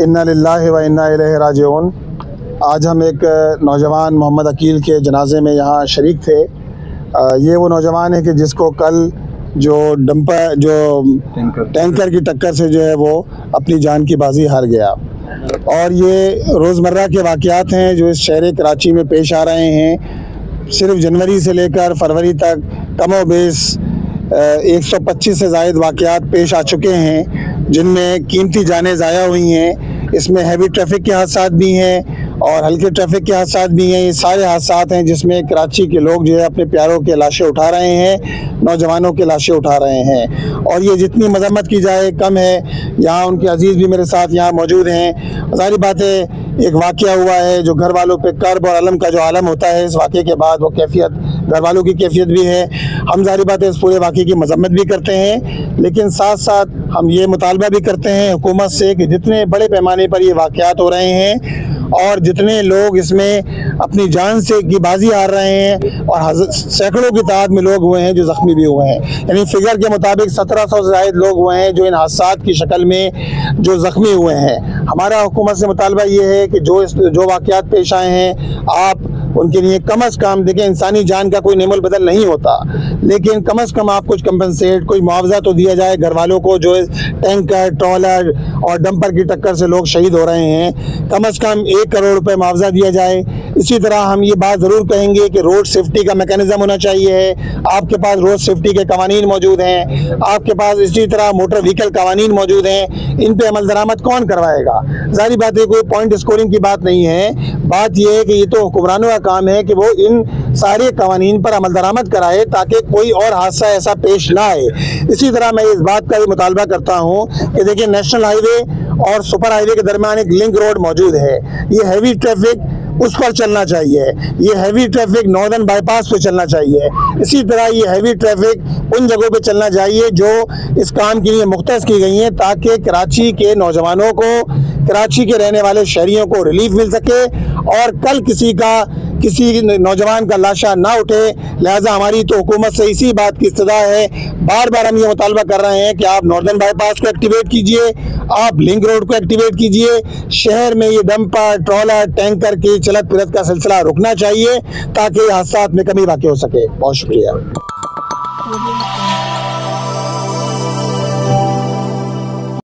इन्ना लिल्लाहि व इन्ना इलैहि राजिऊन। आज हम एक नौजवान मोहम्मद अकील के जनाजे में यहाँ शरीक थे। ये वो नौजवान है कि जिसको कल जो टैंकर की टक्कर से जो है वो अपनी जान की बाजी हार गया। और ये रोज़मर्रा के वाक़यात हैं जो इस शहर कराची में पेश आ रहे हैं। सिर्फ जनवरी से लेकर फरवरी तक कमोबेश 125 से ज़ायद वाक़यात पेश आ चुके हैं, जिनमें कीमती जानें ज़ाया हुई हैं। इसमें हैवी ट्रैफिक के हादसात भी हैं और हल्के ट्रैफिक के हादसात भी हैं। ये सारे हादसात हैं जिसमें कराची के लोग जो है अपने प्यारों के लाशें उठा रहे हैं, नौजवानों के लाशें उठा रहे हैं। और ये जितनी मजम्मत की जाए कम है। यहाँ उनके अजीज़ भी मेरे साथ यहाँ मौजूद हैं। ज़ाहिर बात है एक वाक़या हुआ है जो घर वालों पे कर्ब और अलम का जो आलम होता है, इस वाक़े के बाद वो कैफियत घर वालों की कैफियत भी है। हम ज़ाहिर बात है इस पूरे वाक़े की मजम्मत भी करते हैं, लेकिन साथ साथ हम ये मुतालबा भी करते हैं हुकूमत से कि जितने बड़े पैमाने पर ये वाक़यात हो रहे हैं और जितने लोग इसमें अपनी जान से की बाजी हार रहे हैं और सैकड़ों की तादाद में लोग हुए हैं जो ज़ख्मी भी हुए हैं, यानी फिगर के मुताबिक 1700 से ज़ायद लोग हुए हैं जो इन हादसात की शक्ल में जो ज़ख्मी हुए हैं। हमारा हुकूमत से मुतालबा ये है कि जो वाक़यात पेश आए हैं आप उनके लिए कम अज़ कम, देखें इंसानी जान का कोई नेमुल बदल नहीं होता, लेकिन कम अज़ कम आप कुछ कंपनसेट, कोई मुआवजा तो दिया जाए घर वालों को जो टैंकर, ट्रॉलर और डंपर की टक्कर से लोग शहीद हो रहे हैं। कम अज़ कम 1 करोड़ रुपए मुआवजा दिया जाए। इसी तरह हम ये बात ज़रूर कहेंगे कि रोड सेफ्टी का मैकेनिज़्म होना चाहिए। आपके पास रोड सेफ्टी के कवानीन मौजूद हैं, आपके पास इसी तरह मोटर व्हीकल कवानीन मौजूद हैं। इन पर अमल दरामद कौन करवाएगा? ज़ाहिर बात है कोई पॉइंट स्कोरिंग की बात नहीं है। बात यह है कि ये तो हुक्मरानों का काम है कि वो इन सारे कवानीन पर अमल दरामद कराए ताकि कोई और हादसा ऐसा पेश ना आए। इसी तरह मैं इस बात का भी मुतालबा करता हूँ कि देखिए नेशनल हाईवे और सुपर हाईवे के दरमियान एक लिंक रोड मौजूद है। ये हैवी ट्रैफिक उस पर चलना चाहिए, ये हैवी ट्रैफिक नॉर्दर्न बाईपास पे चलना चाहिए। इसी तरह ये हैवी ट्रैफिक उन जगहों पे चलना चाहिए जो इस काम के लिए मुख्तस की गई हैं, ताकि कराची के नौजवानों को, कराची के रहने वाले शहरियों को रिलीफ मिल सके और कल किसी नौजवान का लाशा ना उठे। लिहाजा हमारी तो हुकूमत से इसी बात की इस्तदा है, बार बार हम ये मुतालबा कर रहे हैं कि आप नॉर्दर्न बाईपास को एक्टिवेट कीजिए, आप लिंक रोड को एक्टिवेट कीजिए। शहर में ये डंपर, ट्रॉलर, टैंकर की चलत फिरत का सिलसिला रुकना चाहिए ताकि हादसात में कमी वाक़ई हो सके। बहुत शुक्रिया।